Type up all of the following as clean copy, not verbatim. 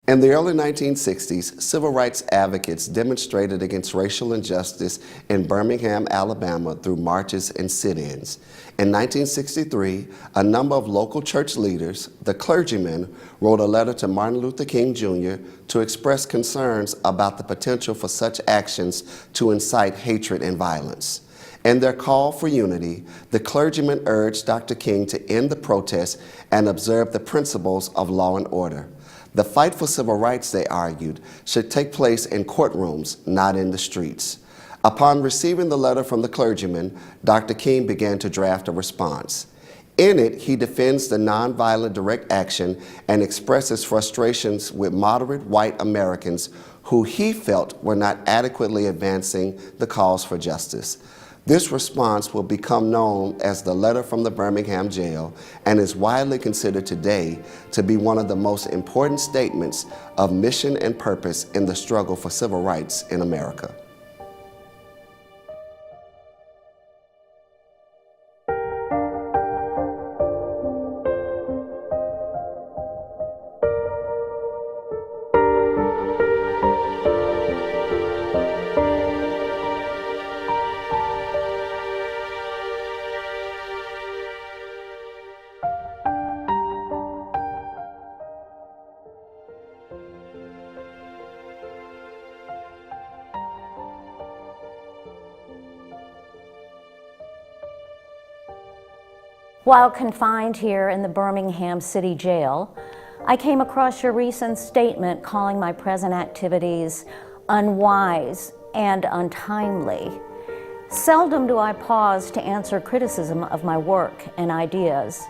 In the early 1960s, civil rights advocates demonstrated against racial injustice in Birmingham, Alabama through marches and sit-ins. In 1963, a number of local church leaders, the clergymen, wrote a letter to Martin Luther King Jr. to express concerns about the potential for such actions to incite hatred and violence. In their call for unity, the clergymen urged Dr. King to end the protests and observe the principles of law and order. The fight for civil rights, they argued, should take place in courtrooms, not in the streets. Upon receiving the letter from the clergyman, Dr. King began to draft a response. In it, he defends the nonviolent direct action and expresses frustrations with moderate white Americans who he felt were not adequately advancing the cause for justice. This response will become known as the letter from the Birmingham Jail and is widely considered today to be one of the most important statements of mission and purpose in the struggle for civil rights in America. While confined here in the Birmingham City Jail, I came across your recent statement calling my present activities unwise and untimely. Seldom do I pause to answer criticism of my work and ideas,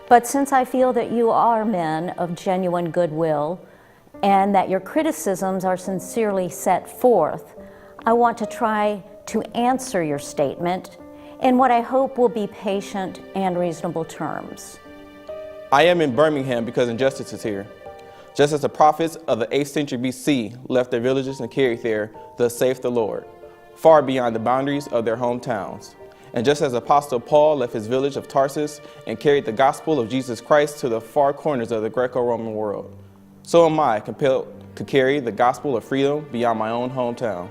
but since I feel that you are men of genuine goodwill and that your criticisms are sincerely set forth, I want to try to answer your statement in what I hope will be patient and reasonable terms. I am in Birmingham because injustice is here. Just as the prophets of the 8th century BC left their villages and carried there, thus saith the Lord, far beyond the boundaries of their hometowns. And just as Apostle Paul left his village of Tarsus and carried the gospel of Jesus Christ to the far corners of the Greco-Roman world, so am I compelled to carry the gospel of freedom beyond my own hometown.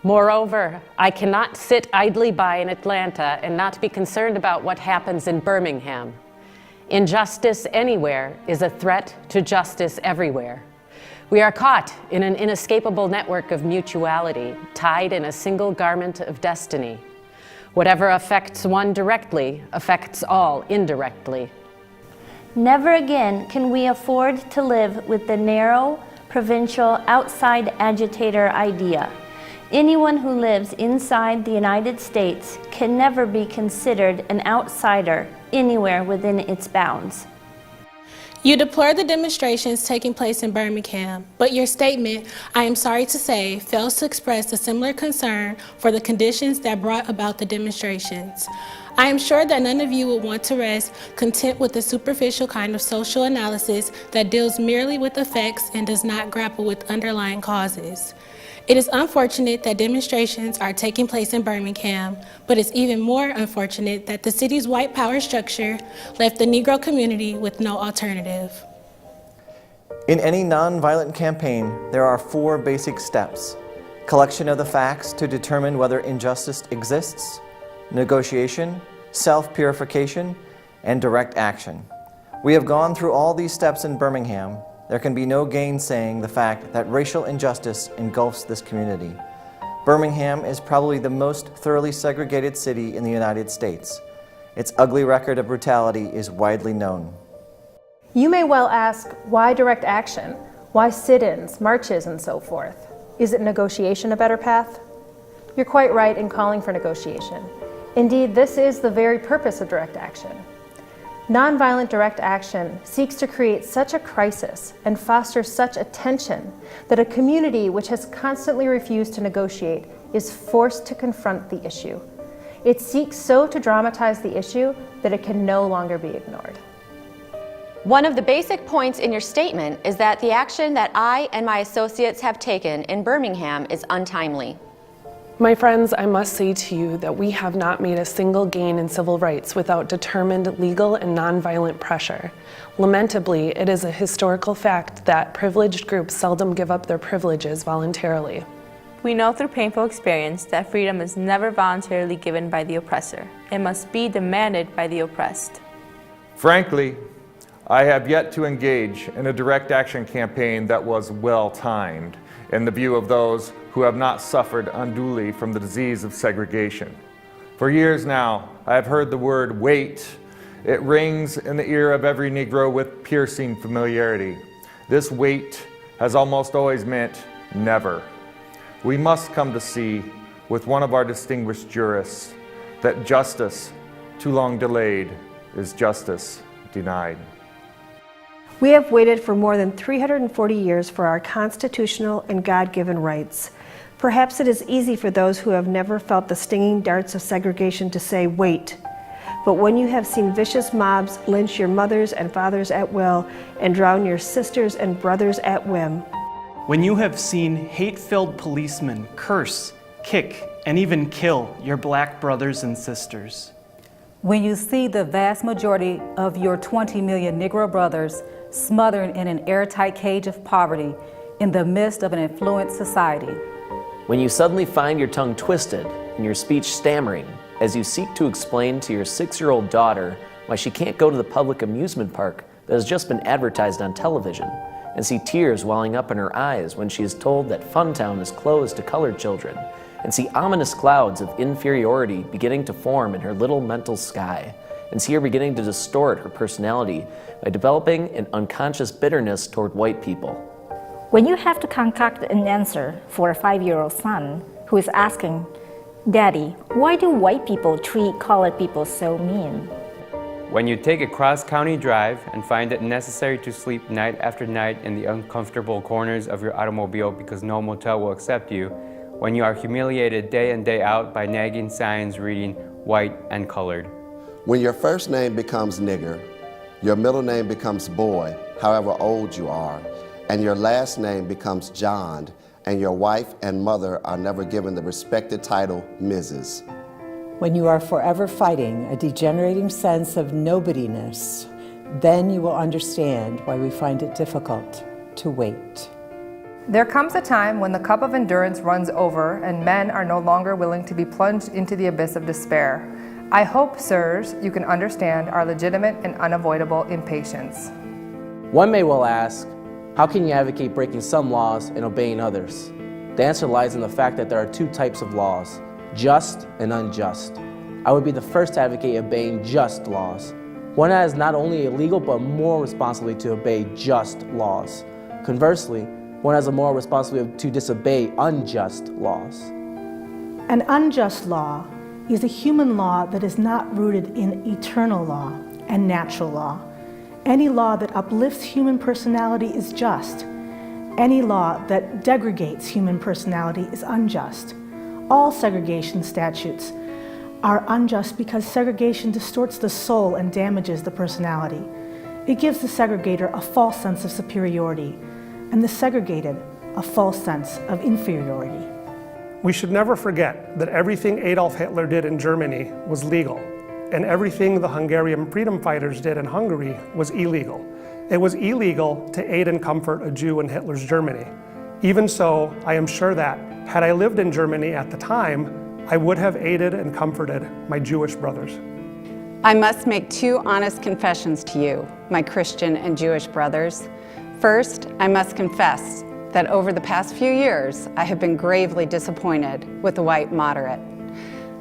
Moreover, I cannot sit idly by in Atlanta and not be concerned about what happens in Birmingham. Injustice anywhere is a threat to justice everywhere. We are caught in an inescapable network of mutuality, tied in a single garment of destiny. Whatever affects one directly affects all indirectly. Never again can we afford to live with the narrow, provincial, outside agitator idea. Anyone who lives inside the United States can never be considered an outsider anywhere within its bounds. You deplore the demonstrations taking place in Birmingham, but your statement, I am sorry to say, fails to express a similar concern for the conditions that brought about the demonstrations. I am sure that none of you would want to rest content with the superficial kind of social analysis that deals merely with effects and does not grapple with underlying causes. It is unfortunate that demonstrations are taking place in Birmingham, but it's even more unfortunate that the city's white power structure left the Negro community with no alternative. In any nonviolent campaign, there are 4 basic steps: collection of the facts to determine whether injustice exists, negotiation, self-purification, and direct action. We have gone through all these steps in Birmingham. There can be no gainsaying the fact that racial injustice engulfs this community. Birmingham is probably the most thoroughly segregated city in the United States. Its ugly record of brutality is widely known. You may well ask, why direct action? Why sit-ins, marches, and so forth? Is it negotiation a better path? You're quite right in calling for negotiation. Indeed, this is the very purpose of direct action. Nonviolent direct action seeks to create such a crisis and foster such a tension that a community which has constantly refused to negotiate is forced to confront the issue. It seeks so to dramatize the issue that it can no longer be ignored. One of the basic points in your statement is that the action that I and my associates have taken in Birmingham is untimely. My friends, I must say to you that we have not made a single gain in civil rights without determined legal and nonviolent pressure. Lamentably, it is a historical fact that privileged groups seldom give up their privileges voluntarily. We know through painful experience that freedom is never voluntarily given by the oppressor. It must be demanded by the oppressed. Frankly, I have yet to engage in a direct action campaign that was well-timed in the view of those who have not suffered unduly from the disease of segregation. For years now, I have heard the word wait. It rings in the ear of every Negro with piercing familiarity. This wait has almost always meant never. We must come to see, with one of our distinguished jurists, that justice too long delayed is justice denied. We have waited for more than 340 years for our constitutional and God-given rights. Perhaps it is easy for those who have never felt the stinging darts of segregation to say, wait. But when you have seen vicious mobs lynch your mothers and fathers at will and drown your sisters and brothers at whim, when you have seen hate-filled policemen curse, kick, and even kill your black brothers and sisters, when you see the vast majority of your 20 million Negro brothers smothered in an airtight cage of poverty in the midst of an affluent society, when you suddenly find your tongue twisted and your speech stammering as you seek to explain to your 6-year-old daughter why she can't go to the public amusement park that has just been advertised on television, and see tears welling up in her eyes when she is told that Funtown is closed to colored children, and see ominous clouds of inferiority beginning to form in her little mental sky, and see her beginning to distort her personality by developing an unconscious bitterness toward white people. When you have to concoct an answer for a 5-year-old son who is asking, "Daddy, why do white people treat colored people so mean?" When you take a cross-county drive and find it necessary to sleep night after night in the uncomfortable corners of your automobile because no motel will accept you, when you are humiliated day in day out by nagging signs reading white and colored. When your first name becomes nigger, your middle name becomes boy, however old you are, and your last name becomes John, and your wife and mother are never given the respected title Mrs. When you are forever fighting a degenerating sense of nobodiness, then you will understand why we find it difficult to wait. There comes a time when the cup of endurance runs over and men are no longer willing to be plunged into the abyss of despair. I hope, sirs, you can understand our legitimate and unavoidable impatience. One may well ask, how can you advocate breaking some laws and obeying others? The answer lies in the fact that there are two types of laws, just and unjust. I would be the first to advocate obeying just laws. One that has not only a legal but moral responsibility to obey just laws. Conversely, one has a moral responsibility to disobey unjust laws. An unjust law is a human law that is not rooted in eternal law and natural law. Any law that uplifts human personality is just. Any law that degrades human personality is unjust. All segregation statutes are unjust because segregation distorts the soul and damages the personality. It gives the segregator a false sense of superiority and the segregated a false sense of inferiority. We should never forget that everything Adolf Hitler did in Germany was legal, and everything the Hungarian freedom fighters did in Hungary was illegal. It was illegal to aid and comfort a Jew in Hitler's Germany. Even so, I am sure that, had I lived in Germany at the time, I would have aided and comforted my Jewish brothers. I must make two honest confessions to you, my Christian and Jewish brothers. First, I must confess that over the past few years, I have been gravely disappointed with the white moderate.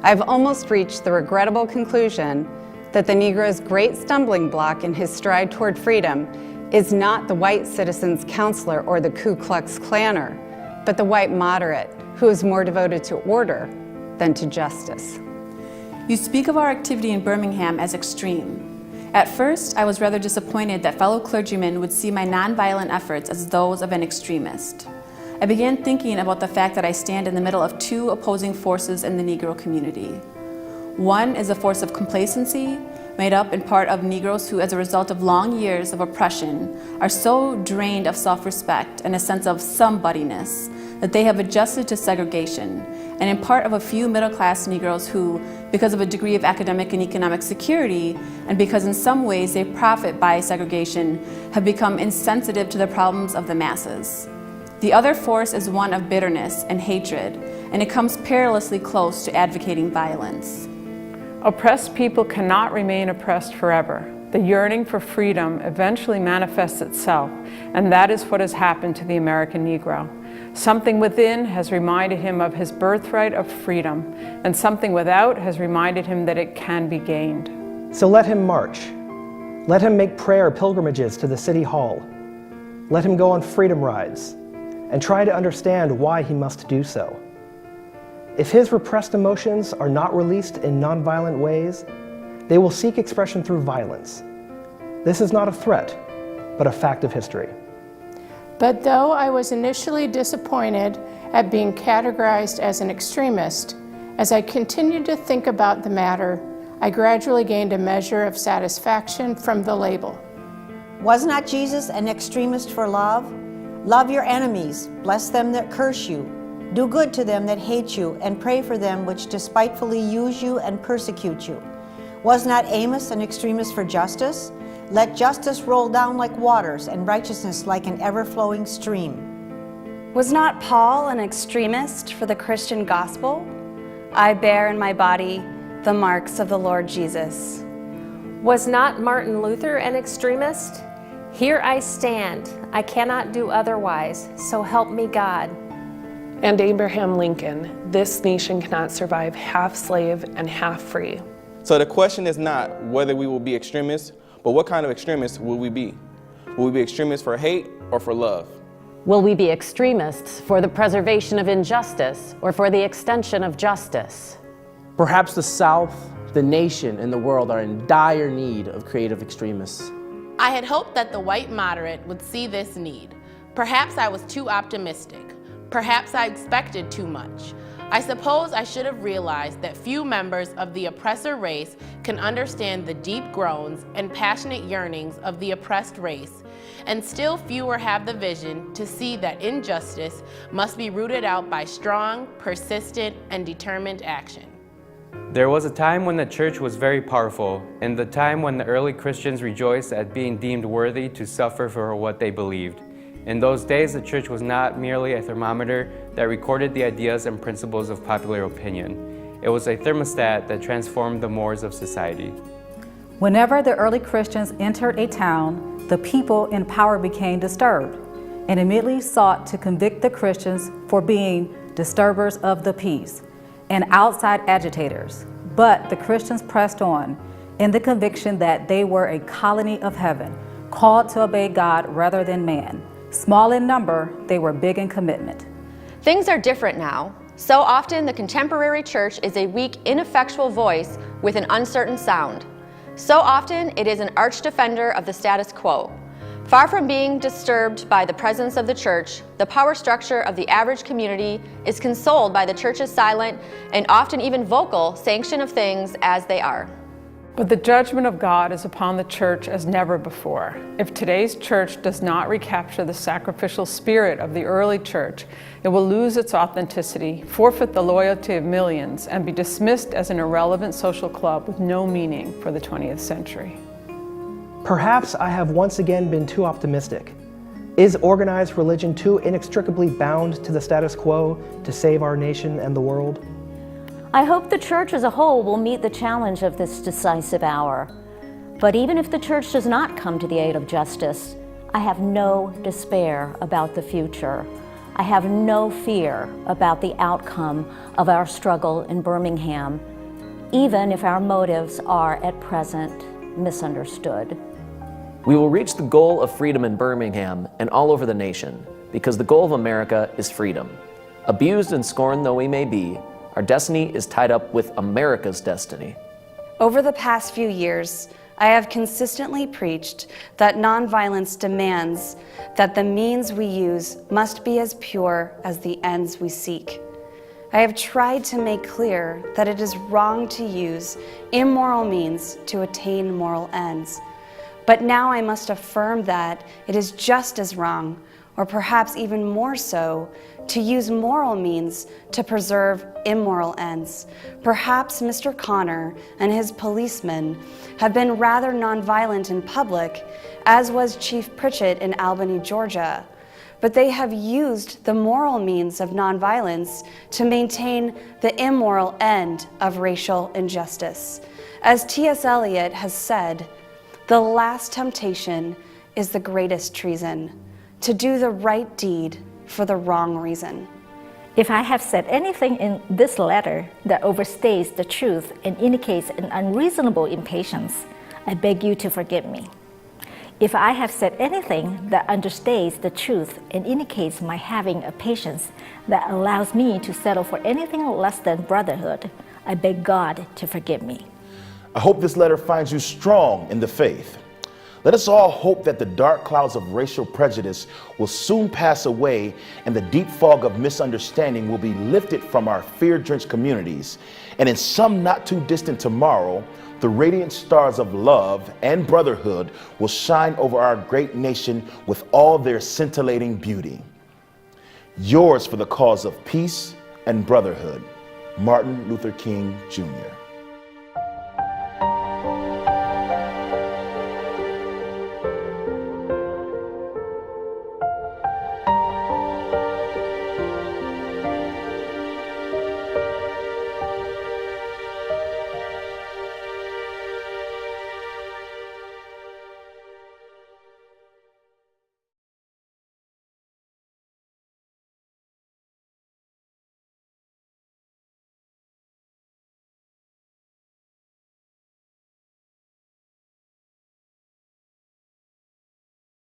I've almost reached the regrettable conclusion that the Negro's great stumbling block in his stride toward freedom is not the white citizen's counselor or the Ku Klux Klanner, but the white moderate who is more devoted to order than to justice. You speak of our activity in Birmingham as extreme. At first, I was rather disappointed that fellow clergymen would see my nonviolent efforts as those of an extremist. I began thinking about the fact that I stand in the middle of two opposing forces in the Negro community. One is a force of complacency, made up in part of Negroes who, as a result of long years of oppression, are so drained of self-respect and a sense of somebodyness that they have adjusted to segregation, and in part of a few middle-class Negroes who, because of a degree of academic and economic security, and because in some ways they profit by segregation, have become insensitive to the problems of the masses. The other force is one of bitterness and hatred, and it comes perilously close to advocating violence. Oppressed people cannot remain oppressed forever. The yearning for freedom eventually manifests itself, and that is what has happened to the American Negro. Something within has reminded him of his birthright of freedom, and something without has reminded him that it can be gained. So let him march. Let him make prayer pilgrimages to the city hall. Let him go on freedom rides, and try to understand why he must do so. If his repressed emotions are not released in nonviolent ways, they will seek expression through violence. This is not a threat, but a fact of history. But though I was initially disappointed at being categorized as an extremist, as I continued to think about the matter, I gradually gained a measure of satisfaction from the label. Was not Jesus an extremist for love? Love your enemies, bless them that curse you, do good to them that hate you, and pray for them which despitefully use you and persecute you. Was not Amos an extremist for justice? Let justice roll down like waters and righteousness like an ever-flowing stream. Was not Paul an extremist for the Christian gospel? I bear in my body the marks of the Lord Jesus. Was not Martin Luther an extremist? Here I stand, I cannot do otherwise, so help me God. And Abraham Lincoln, this nation cannot survive half slave and half free. So the question is not whether we will be extremists, but what kind of extremists will we be? Will we be extremists for hate or for love? Will we be extremists for the preservation of injustice or for the extension of justice? Perhaps the South, the nation, and the world are in dire need of creative extremists. I had hoped that the white moderate would see this need. Perhaps I was too optimistic. Perhaps I expected too much. I suppose I should have realized that few members of the oppressor race can understand the deep groans and passionate yearnings of the oppressed race, and still fewer have the vision to see that injustice must be rooted out by strong, persistent, and determined action. There was a time when the church was very powerful, and the time when the early Christians rejoiced at being deemed worthy to suffer for what they believed. In those days, the church was not merely a thermometer that recorded the ideas and principles of popular opinion. It was a thermostat that transformed the mores of society. Whenever the early Christians entered a town, the people in power became disturbed and immediately sought to convict the Christians for being disturbers of the peace and outside agitators. But the Christians pressed on in the conviction that they were a colony of heaven, called to obey God rather than man. Small in number, they were big in commitment. Things are different now. So often the contemporary church is a weak, ineffectual voice with an uncertain sound. So often it is an arch defender of the status quo. Far from being disturbed by the presence of the church, the power structure of the average community is consoled by the church's silent and often even vocal sanction of things as they are. But the judgment of God is upon the church as never before. If today's church does not recapture the sacrificial spirit of the early church, it will lose its authenticity, forfeit the loyalty of millions, and be dismissed as an irrelevant social club with no meaning for the 20th century. Perhaps I have once again been too optimistic. Is organized religion too inextricably bound to the status quo to save our nation and the world? I hope the church as a whole will meet the challenge of this decisive hour. But even if the church does not come to the aid of justice, I have no despair about the future. I have no fear about the outcome of our struggle in Birmingham, even if our motives are at present misunderstood. We will reach the goal of freedom in Birmingham and all over the nation, because the goal of America is freedom. Abused and scorned though we may be, our destiny is tied up with America's destiny. Over the past few years, I have consistently preached that nonviolence demands that the means we use must be as pure as the ends we seek. I have tried to make clear that it is wrong to use immoral means to attain moral ends. But now I must affirm that it is just as wrong or perhaps even more so, to use moral means to preserve immoral ends. Perhaps Mr. Connor and his policemen have been rather nonviolent in public, as was Chief Pritchett in Albany, Georgia, but they have used the moral means of nonviolence to maintain the immoral end of racial injustice. As T.S. Eliot has said, the last temptation is the greatest treason, to do the right deed for the wrong reason. If I have said anything in this letter that overstates the truth and indicates an unreasonable impatience, I beg you to forgive me. If I have said anything that understates the truth and indicates my having a patience that allows me to settle for anything less than brotherhood, I beg God to forgive me. I hope this letter finds you strong in the faith. Let us all hope that the dark clouds of racial prejudice will soon pass away and the deep fog of misunderstanding will be lifted from our fear-drenched communities. And in some not too distant tomorrow, the radiant stars of love and brotherhood will shine over our great nation with all their scintillating beauty. Yours for the cause of peace and brotherhood, Martin Luther King, Jr.